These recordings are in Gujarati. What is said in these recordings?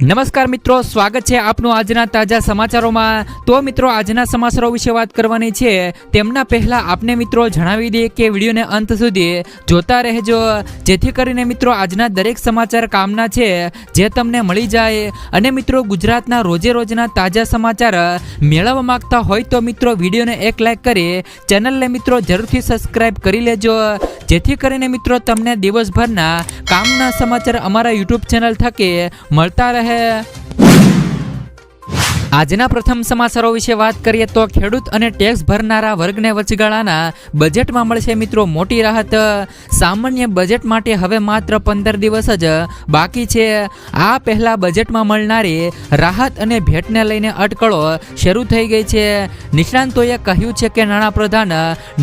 નમસ્કાર મિત્રો, સ્વાગત છે આપનું આજના તાજા સમાચારોમાં। તો મિત્રો, આજના સમાચારો વિશે વાત કરવાની છે તેમના પહેલા આપને મિત્રો જણાવી દઈએ કે વિડીયોને અંત સુધી જોતા રહેજો, જેથી કરીને મિત્રો આજના દરેક સમાચાર કામના છે જે તમને મળી જાય। અને મિત્રો, ગુજરાતના રોજે રોજના તાજા સમાચાર મેળવવા માંગતા હોય તો મિત્રો વિડીયોને એક લાઈક કરી ચેનલને મિત્રો જરૂરથી સબસ્ક્રાઇબ કરી લેજો, જેથી કરીને મિત્રો તમને દિવસભરના કામના સમાચાર અમારા યુટ્યુબ ચેનલ થકી મળતા રહે। આજના પ્રથમ સમાચારો વિશે વાત કરીએ તો ખેડૂત અને ટેક્સ ભરનારા વર્ગને વચગાળાના બજેટમાં મળશે મિત્રો મોટી રાહત। સામાન્ય બજેટ માટે હવે માત્ર 15 દિવસ જ બાકી છે। આ પહેલા બજેટમાં મળનારી રાહત અને ભેટને લઈને અટકળો શરૂ થઈ ગઈ છે। નિષ્ણાંતોએ કહ્યું છે કે નાણાપ્રધાન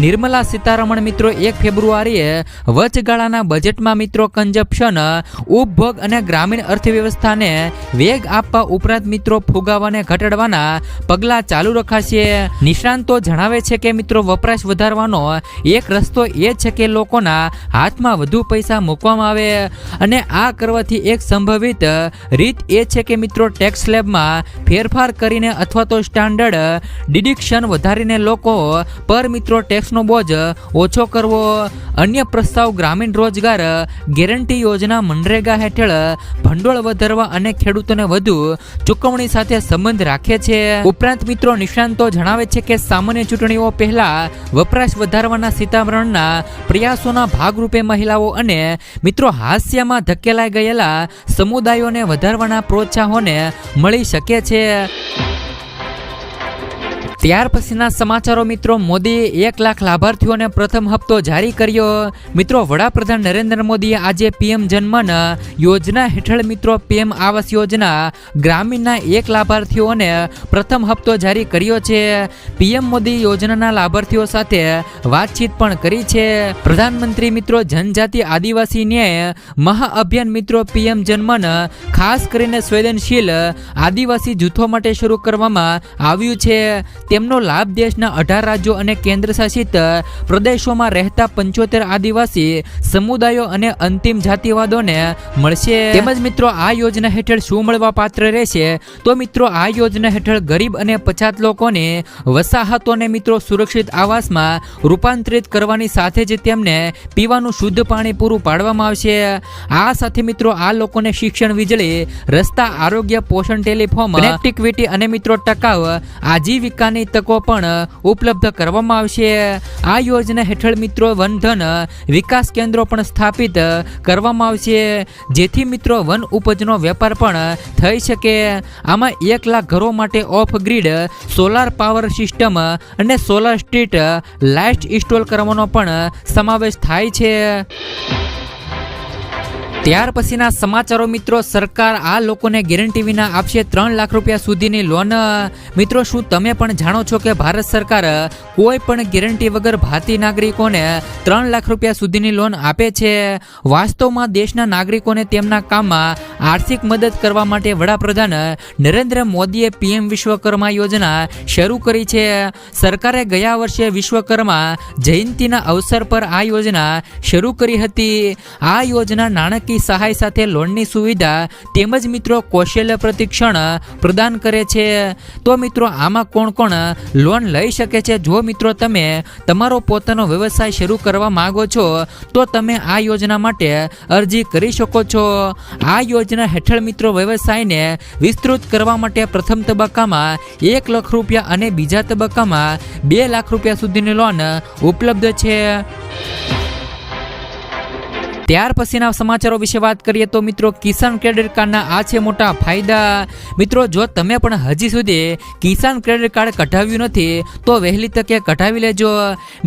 નિર્મલા સીતારમણ મિત્રો 1 ફેબ્રુઆરીએ વચગાળાના બજેટમાં મિત્રો કન્ઝપ્શન, ઉપભોગ અને ગ્રામીણ અર્થવ્યવસ્થાને વેગ આપવા ઉપરાંત મિત્રો ફુગાવાને ઘટાડવાના પગલાં ચાલુ રખાશે। નિષ્ણાંતો જણાવે છે કે મિત્રો વપરાશ વધારવાનો એક રસ્તો એ છે કે લોકોના હાથમાં વધુ પૈસા મૂકવામાં આવે, અને આ કરવાથી એક સંભવિત રીત એ છે કે મિત્રો ટેક્સ સ્લેબમાં ફેરફાર કરીને અથવા તો સ્ટાન્ડર્ડ ડિડક્શન વધારીને લોકો પર મિત્રો ટેક્સનો બોજ ઓછો કરવો। અન્ય પ્રસ્તાવ ગ્રામીણ રોજગાર ગેરંટી યોજના મનરેગા હેઠળ ભંડોળ વધારવા અને ખેડૂતોને વધુ ચૂકવણી સાથે સંબંધ રાખે છે। ઉપરાંત મિત્રો નિષ્ણાંતો જણાવે છે કે સામાન્ય ચૂંટણીઓ પહેલા વપરાશ વધારવાના સીતારમણના પ્રયાસોના ભાગરૂપે મહિલાઓ અને મિત્રો હાસ્યમાં ધકેલાઈ ગયેલા સમુદાયોને વધારવાના પ્રોત્સાહનને મળી શકે છે। ત્યાર પછીના સમાચારો મિત્રો, મોદીએ 1 લાખ લાભાર્થીઓને પ્રથમ હપ્તો જારી કર્યો। મિત્રો, વડાપ્રધાન નરેન્દ્ર મોદીએ આજે પીએમ જનમન યોજના હેઠળ મિત્રો પીએમ આવાસ યોજના ગ્રામીણના 1 લાભાર્થીઓને પ્રથમ હપ્તો જારી કર્યો છે। પીએમ મોદી યોજનાના લાભાર્થીઓ સાથે વાતચીત પણ કરી છે। પ્રધાનમંત્રી મિત્રો જનજાતિ આદિવાસી ન્યાય મહાઅભિયાન મિત્રો પીએમ જનમન ખાસ કરીને સંવેદનશીલ આદિવાસી જૂથો માટે શરૂ કરવામાં આવ્યું છે। તેમનો લાભ દેશના 18 રાજ્યો અને કેન્દ્ર શાસિત પ્રદેશોમાં રહેતા 75 આદિવાસી સમુદાયો અને અંતિમ જાતિવાદોને મળશે। તેમજ મિત્રો આ યોજના હેઠળ શું મળવા પાત્ર રહેશે તો મિત્રો આ યોજના હેઠળ ગરીબ અને પછાત લોકોની વસાહતોને મિત્રો સુરક્ષિત આવાસમાં રૂપાંતરિત કરવાની સાથે જ તેમને પીવાનું શુદ્ધ પાણી પૂરું પાડવામાં આવશે। આ સાથે મિત્રો આ લોકોને શિક્ષણ, વીજળી, રસ્તા, આરોગ્ય, પોષણ, ટેલિફોન કનેક્ટિવિટી અને મિત્રો ટકાઉ આજીવિકાની તકો પણ ઉપલબ્ધ કરવામાં આવશે। આ યોજના હેઠળ મિત્રો વનધન વિકાસ કેન્દ્રો પણ સ્થાપિત કરવામાં આવશે, જેથી મિત્રો વન ઉપજનો વેપાર પણ થઈ શકે। આમાં 1 લાખ ઘરો માટે of grid solar power system અને સોલાર સ્ટ્રીટ લાઇટ્સ ઇન્સ્ટોલ કરવાનો પણ સમાવેશ થાય છે। ત્યાર પછીના સમાચારો મિત્રો, સરકાર આ લોકોને ગેરંટી વિના આપશે 3 લાખ રૂપિયા સુધીની લોન। મિત્રો, શું તમે પણ જાણો છો કે ભારત સરકાર કોઈ પણ ગેરંટી વગર ભારતીય નાગરિકોને 3 લાખ રૂપિયા સુધીની લોન આપે છે। વાસ્તવમાં દેશના નાગરિકોને તેમના કામમાં આર્થિક મદદ કરવા માટે વડાપ્રધાન નરેન્દ્ર મોદીએ પીએમ વિશ્વકર્મા યોજના શરૂ કરી છે। સરકારે ગયા વર્ષે વિશ્વકર્મા જયંતિના અવસર પર આ યોજના શરૂ કરી હતી। આ યોજના નાણાકીય સહાય સાથે લોનની સુવિધા તેમજ મિત્રો કૌશલ્ય પ્રશિક્ષણ પ્રદાન કરે છે। તો મિત્રો આમાં કોણ કોણ લોન લઈ શકે છે? જો મિત્રો તમે તમારો પોતાનો વ્યવસાય શરૂ કરવા માંગો છો તો તમે આ યોજના માટે અરજી કરી શકો છો। આ યોજના હેઠળ મિત્રો વ્યવસાયને વિસ્તૃત કરવા માટે પ્રથમ તબક્કામાં 1 લાખ રૂપિયા અને બીજા તબક્કામાં 2 લાખ રૂપિયા સુધીની લોન ઉપલબ્ધ છે। ત્યાર પછીના સમાચારો વિશે વાત કરીએ તો મિત્રો કિસાન ક્રેડિટ કાર્ડના આ છે મોટા ફાયદા। મિત્રો, જો તમે પણ હજી સુધી કિસાન ક્રેડિટ કાર્ડ કઢાવ્યું નથી તો વહેલી તકે કઢાવી લેજો।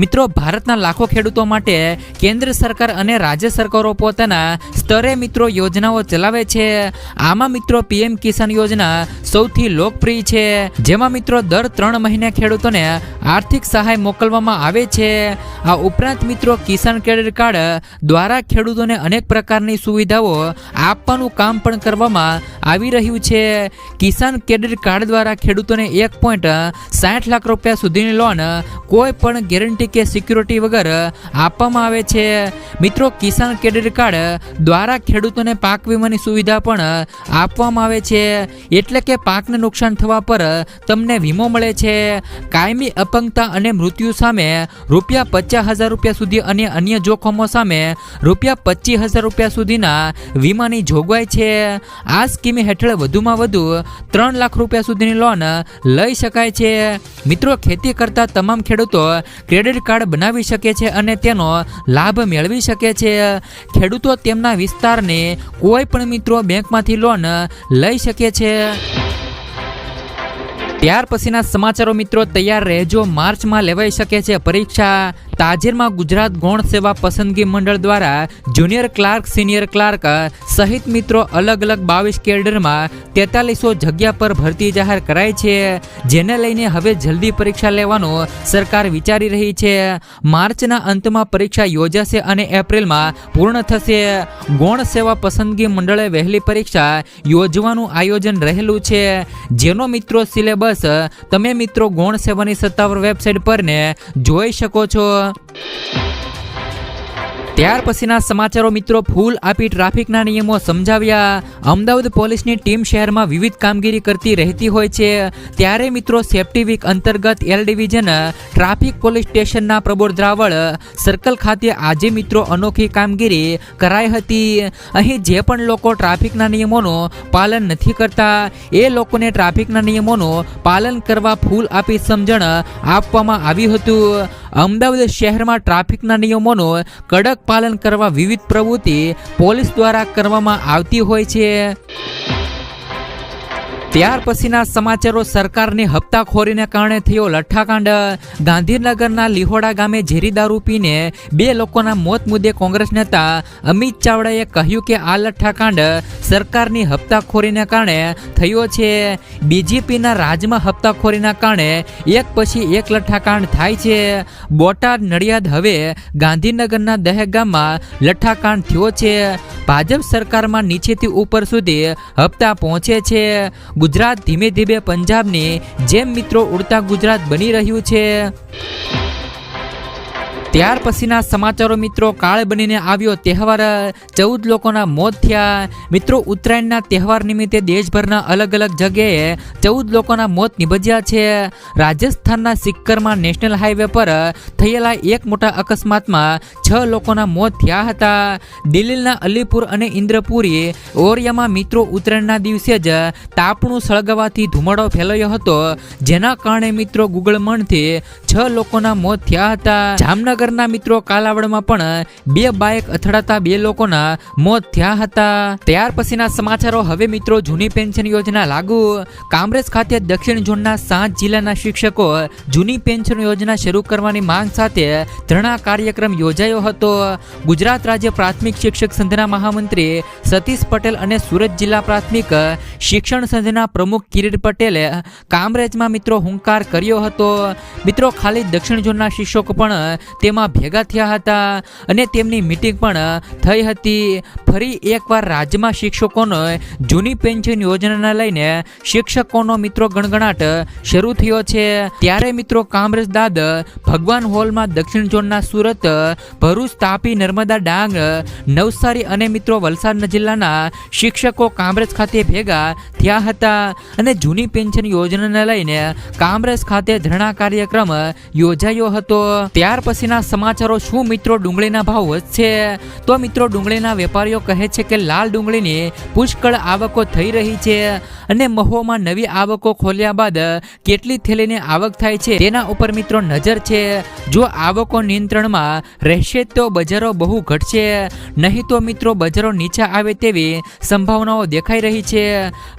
મિત્રો, ભારતના લાખો ખેડૂતો માટે કેન્દ્ર સરકાર અને રાજ્ય સરકારો પોતાના સ્તરે મિત્રો યોજનાઓ ચલાવે છે। આમાં મિત્રો પીએમ કિસાન યોજના સૌથી લોકપ્રિય છે, જેમાં મિત્રો દર 3 મહિને ખેડૂતોને આર્થિક સહાય મોકલવામાં આવે છે। આ ઉપરાંત મિત્રો કિસાન ક્રેડિટ કાર્ડ દ્વારા ખેડૂત ખેડૂતોને અનેક પ્રકારની સુવિધાઓ આપવાનું કામ પણ કરવામાં આવી રહ્યું છે. કિસાન ક્રેડિટ કાર્ડ દ્વારા ખેડૂતોને 1.60 લાખ રૂપિયા સુધીની લોન કોઈ પણ ગેરંટી કે સિક્યુરિટી વગર આપવામાં આવે છે. મિત્રો, કિસાન ક્રેડિટ કાર્ડ દ્વારા ખેડૂતોને પાક વીમાની સુવિધા પણ આપવામાં આવે છે. એટલે કે પાકને નુકસાન થવા પર તમને વીમો મળે છે. કાયમી અપંગતા અને મૃત્યુ સામે ₹50,000 રૂપિયા સુધી અને અન્ય જોખમો સામે ₹25,000 રૂપિયા સુધીના વીમાની જોગવાઈ છે. આ સ્કીમ હેઠળ વધુમાં વધુ 3 લાખ રૂપિયા સુધીની લોન લઈ શકાય છે. મિત્રો, ખેતી કરતા તમામ ખેડૂતો ક્રેડિટ કાર્ડ બનાવી શકે છે અને તેનો લાભ મેળવી શકે છે. ખેડૂતો તેમના વિસ્તારની કોઈ પણ મિત્રો બેંકમાંથી લોન લઈ શકે છે. ત્યાર પછીના સમાચારો મિત્રો, તૈયાર રહેજો, માર્ચમાં લેવાઈ શકે છે પરીક્ષા. તાજેરમાં ગુજરાત ગૌણ સેવા પસંદગી મંડળ દ્વારા જુનિયર ક્લાર્ક, સિનિયર ક્લાર્ક સહિત મિત્રો અલગ અલગ 22 કેડરમાં 4300 જગ્યા પર ભરતી જાહેર કરાઈ છે. જેને લઈને હવે જલ્દી પરીક્ષા લેવાનું સરકાર વિચારી રહી છે. માર્ચના અંતમાં પરીક્ષા યોજાશે અને એપ્રિલમાં પૂર્ણ થશે. ગૌણ સેવા પસંદગી મંડળે વહેલી પરીક્ષા યોજવાનું આયોજન રહેલું છે. જેનો મિત્રો સિલેબસ તમે મિત્રો ગૌણ સેવાની સત્તાવાર વેબસાઇટ પર ને જોઈ શકો છો. ત્યાર પછીના સમાચારો મિત્રો, ફૂલ આપી ટ્રાફિકના નિયમો સમજાવ્યા. અમદાવાદ પોલીસની ટીમ શહેરમાં વિવિધ કામગીરી કરતી રહેતી હોય છે. ત્યારે મિત્રો સેફ્ટી વીક અંતર્ગત એલ ડિવિઝન ટ્રાફિક પોલીસ સ્ટેશનના પ્રબોધ રાવળ સર્કલ ખાતે આજે મિત્રો અનોખી કામગીરી કરાઈ હતી. અહીં જે પણ લોકો ટ્રાફિકના નિયમોનું પાલન નથી કરતા એ લોકોને ટ્રાફિકના નિયમોનું પાલન કરવા ફૂલ આપી સમજણ આપવામાં આવ્યું હતું. અમદાવાદ શહેરમાં ટ્રાફિકના નિયમોનું કડક પાલન કરવા વિવિધ પ્રવૃત્તિ પોલીસ દ્વારા કરવામાં આવતી હોય છે. ત્યાર પછીના સમાચારો, સરકારની હપ્તાખોરીને કારણે થયો લઠ્ઠાકાંડ. ગાંધીનગરના લીહોડા ગામે ઝેરી દારૂ પીને 2 લોકોના મોત મુદ્દે કોંગ્રેસ નેતા અમિત ચાવડાએ કહ્યું કે આ લઠ્ઠાકાંડ સરકારની હપ્તાખોરીને કારણે થયો છે. બીજેપીના રાજમાં હપ્તાખોરીના કારણે એક પછી એક લઠ્ઠાકાંડ થાય છે. બોટાદ, નડિયાદ, હવે ગાંધીનગરના દહેગામમાં લઠ્ઠાકાંડ થયો છે. ભાજપ સરકારમાં નીચેથી ઉપર સુધી હપ્તા પહોંચે છે. ગુજરાત ધીમે ધીમે પંજાબની જેમ મિત્રો ઉડતા ગુજરાત બની રહ્યું છે. ત્યાર પછીના સમાચારો મિત્રો, કાળ બનીને આવ્યો તહેવાર, 14 લોકોના મોત થયા. મિત્રો, ઉત્તરાયણના તહેવાર નિમિત્તે દેશભરના અલગ અલગ જગ્યાએ 14 લોકોના મોત નિપજ્યા છે. રાજસ્થાનના સિક્કરમાં નેશનલ હાઈવે પર થયેલા એક મોટા અકસ્માતમાં 6 લોકોના મોત થયા હતા. દિલ્હીના અલીપુર અને ઇન્દ્રપુરી એરિયામાં મિત્રો ઉત્તરાયણના દિવસે જ તાપણું સળગાવવાથી ધુમાડો ફેલાયો હતો. જેના કારણે મિત્રો ગુગળમણથી 6 લોકોના મોત થયા હતા. જામનગરના મિત્રો કાલાવડમાં પણ 2 બાઇક અથડાતા 2 લોકોના મોત થયા હતા. ત્યાર પછીના સમાચારો, હવે મિત્રો જૂની પેન્શન યોજના લાગુ. કામરેજ ખાતે દક્ષિણ ઝોનના 7 જિલ્લાના શિક્ષકો જૂની પેન્શન યોજના શરૂ કરવાની માંગ સાથે ધરણા કાર્યક્રમ યોજાયો હતો. ગુજરાત રાજ્ય પ્રાથમિક શિક્ષક સંઘના મહામંત્રી સતીશ પટેલ અને સુરત જિલ્લા પ્રાથમિક શિક્ષણ સંઘના પ્રમુખ કિરીટ પટેલે કામરેજમાં મિત્રો હુંકાર કર્યો હતો. મિત્રો, ખાલી દક્ષિણ ઝોનના શિક્ષકો પણ તેમાં ભેગા થયા હતા અને તેમની મીટિંગ પણ થઈ હતી. ફરી એકવાર રાજ્યમાં શિક્ષકોનો જૂની પેન્શન યોજનાને લઈને શિક્ષકોનો મિત્રો ગણગણાટ શરૂ થયો છે. ત્યારે મિત્રો કામરેજ, દાદર, ભગવાન હોલમાં દક્ષિણ ઝોનના સુરત, ભરૂચ, તાપી, નર્મદા, ડાંગ, નવસારી અને મિત્રો વલસાડ જિલ્લાના શિક્ષકો કામરેજ ખાતે ભેગા થયા હતા અને જૂની પેન્શન યોજનાને લઈને કામરેજ ખાતે ધરણા કાર્યક્રમ યોજાયો હતો. ત્યાર પછીના સમાચારો, શું મિત્રો ડુંગળીના ભાવ વધશે? તો મિત્રો ડુંગળીના વેપારીઓ કહે છે કે લાલ ડુંગળીની પુષ્કળ આવકો થઈ રહી છે અને મહુવામાં નવી આવકો ખોલ્યા બાદ કેટલી થેલીની આવક થાય છે તેના ઉપર મિત્રો નજર છે. જો આવકો નિયંત્રણમાં રહેશે તો બજારો બહુ ઘટશે, નહીં તો મિત્રો બજારો નીચે આવે તેવી સંભાવનાઓ દેખાઈ રહી છે.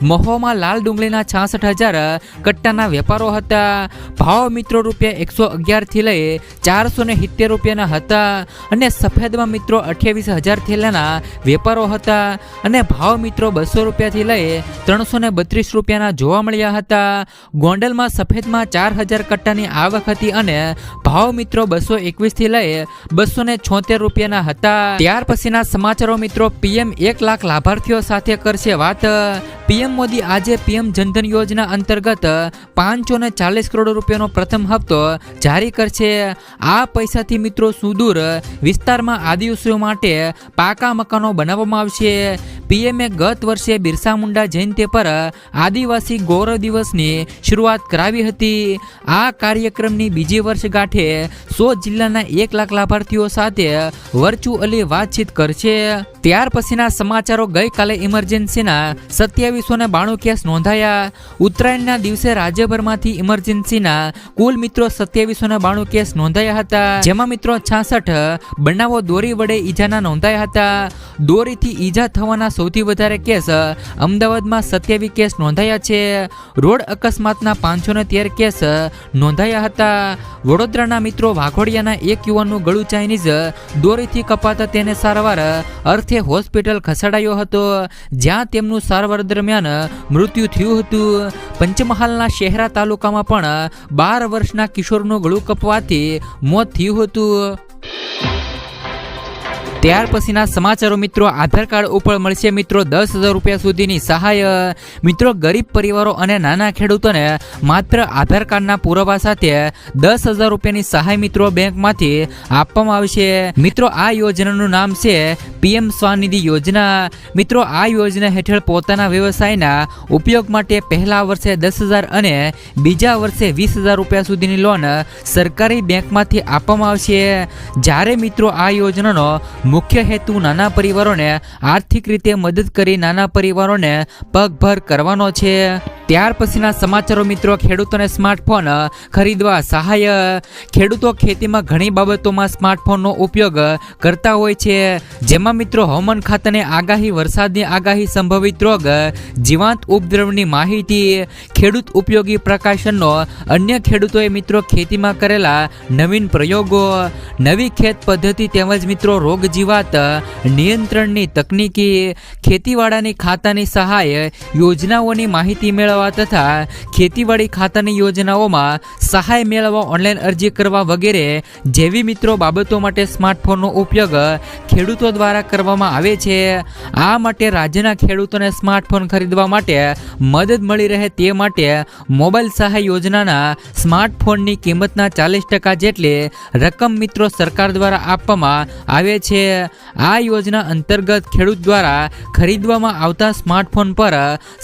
મહુવામાં લાલ ડુંગળીના 66,000 કટ્ટાના વેપારો હતા. ભાવ મિત્રો ₹111 થી લઈ 470 70 રૂપિયાના હતા અને સફેદમાં મિત્રો 28,000 થેલાના વેપારો હતા અને ભાવ મિત્રો 200 રૂપિયાથી લઈ 332 રૂપિયાના જોવા મળ્યા હતા. ગોંડલમાં સફેદમાં 4,000 કટ્ટાની આવક હતી અને ભાવ મિત્રો 221 થી લઈ 276 રૂપિયાના હતા. ત્યાર પછીના સમાચારો મિત્રો પીએમ 1 લાખ લાભાર્થીઓ સાથે કરશે વાત. પીએમ મોદી આજે પીએમ જનધન યોજના અંતર્ગત 540 કરોડ રૂપિયાનો પ્રથમ હપ્તો જારી કરશે. આ પૈસાથી મિત્રો સુદૂર વિસ્તારમાં આદિવાસીઓ માટે પાકા મકાનો બનાવવામાં આવશે. પીએમએ ગત વર્ષે બિરસા મુંડા જયંતિ પર આદિવાસી ગૌરવ દિવસની શરૂઆત કરાવી હતી. આ કાર્યક્રમની બીજી વર્ષગાંઠે 100 જિલ્લાના 1 લાખ લાભાર્થીઓ સાથે વર્ચ્યુઅલી વાતચીત કરશે. ત્યાર પછીના સમાચારો ગઈકાલે ઇમરજન્સીના 2792 કેસ નોંધાયા. ઉત્તરાયણના દિવસે રાજ્યભરમાંથી ઇમરજન્સીના કુલ મિત્રો 2792 કેસ નોંધાયા હતા, જેમાં મિત્રો 66 બનાવો દોરી વડે ઈજાના નોંધાયા હતા. દોરીથી ઈજા થવાના સૌથી વધારે કેસ અમદાવાદમાં 27 કેસ નોંધાયા છે. રોડ અકસ્માતના 513 કેસ નોંધાયા હતા. વડોદરાના મિત્રો વાઘોડિયાના એક યુવાનનું ગળું ચાઇનીઝ દોરીથી કપાતા તેને સારવાર અર્થે હોસ્પિટલ ખસેડાયો હતો, જ્યાં તેમનું સારવાર દરમિયાન મૃત્યુ થયું હતું. પંચમહાલના શહેરા તાલુકામાં પણ 12 વર્ષના કિશોરનું ગળું કપવાથી મોત થયું હતું. ત્યાર પછીના સમાચારો મિત્રો આધાર કાર્ડ ઉપર મળશે મિત્રો 10,000 રૂપિયા સુધીની સહાય. મિત્રો ગરીબ પરિવારો અને નાના ખેડૂતોને માત્ર આધાર કાર્ડના પુરાવા સાથે 10,000 રૂપિયાની સહાય મિત્રો બેંકમાંથી આપવામાં આવશે. મિત્રો આ યોજનાનું નામ છે પીએમ સ્વનિધિ યોજના. મિત્રો આ યોજના હેઠળ પોતાના વ્યવસાયના ઉપયોગ માટે પહેલા વર્ષે 10,000 અને બીજા વર્ષે 20,000 રૂપિયા સુધીની લોન સરકારી બેંકમાંથી આપવામાં આવશે. જ્યારે મિત્રો આ યોજનાનો મુખ્ય હેતુ નાના પરિવારોને આર્થિક રીતે મદદ કરી નાના પરિવારોને પગભર કરવાનો છે. ત્યાર પછીના સમાચારો મિત્રો ખેડૂતોને સ્માર્ટફોન ખરીદવા સહાય. ખેડૂતો ખેતીમાં ઘણી બાબતોમાં સ્માર્ટફોનનો ઉપયોગ કરતા હોય છે, જેમાં મિત્રો હવામાન ખાતાની આગાહી, વરસાદની આગાહી, સંભવિત રોગ, જીવાંત ઉપદ્રવની માહિતી, ખેડૂત ઉપયોગી પ્રકાશનનો, અન્ય ખેડૂતોએ મિત્રો ખેતીમાં કરેલા નવીન પ્રયોગો, નવી ખેત પદ્ધતિ તેમજ મિત્રો રોગ જીવાત નિયંત્રણની તકનીકી, ખેતીવાડી ખાતાની સહાય યોજનાઓની માહિતી મેળવવા તથા ખેતીવાડી ખાતાની યોજનાઓમાં સહાય મેળવવા ઓનલાઈન અરજી કરવા વગેરે જેવી મિત્રો બાબતો માટે સ્માર્ટફોનનો ઉપયોગ ખેડૂતો દ્વારા કરવામાં આવે છે. આ માટે રાજ્યના ખેડૂતોને સ્માર્ટફોન ખરીદવા માટે મદદ મળી રહે તે માટે મોબાઈલ સહાય યોજનાના સ્માર્ટફોનની કિંમતના 40% જેટલી રકમ મિત્રો સરકાર દ્વારા આપવામાં આવે છે. આ યોજના અંતર્ગત ખેડૂત દ્વારા ખરીદવામાં આવતા સ્માર્ટફોન પર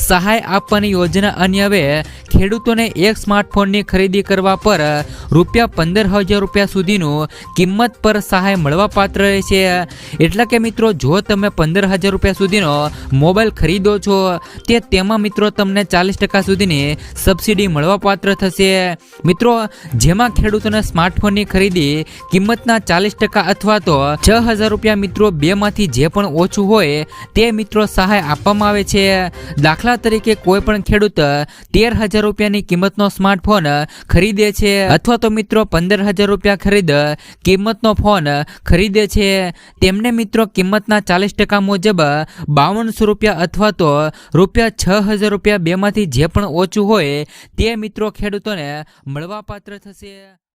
સહાય આપવાની યોજના અન્વયે ખેડૂતોને એક સ્માર્ટફોનની ખરીદી કરવા પર ₹15,000 રૂપિયા સુધીનું કિંમત પર સહાય મળવાપાત્ર રહેશે. એટલે કે મિત્રો જો તમે 15,000 રૂપિયા સુધીનો મોબાઈલ ખરીદો છો તે તેમાં મિત્રો તમને 40% સુધીની સબસિડી મળવાપાત્ર થશે. મિત્રો જેમાં ખેડૂતોને સ્માર્ટફોનની ખરીદી કિંમતના 40% અથવા તો 6,000 રૂપિયા મિત્રો બેમાંથી જે પણ ઓછું હોય તે મિત્રો સહાય આપવામાં આવે છે. દાખલા તરીકે કોઈ પણ ખેડૂત 13,000 રૂપિયાની કિંમતનો સ્માર્ટફોન ખરીદે છે અથવા તો મિત્રો 15,000 રૂપિયા ખરીદ કિંમતનો ફોન ખરીદે છે, તેમને મિત્રો કિંમતના 40% મુજબ 5200 રૂપિયા અથવા તો ₹6,000 રૂપિયા બેમાંથી જે પણ ઓછું હોય તે મિત્રો ખેડૂતોને મળવાપાત્ર થશે.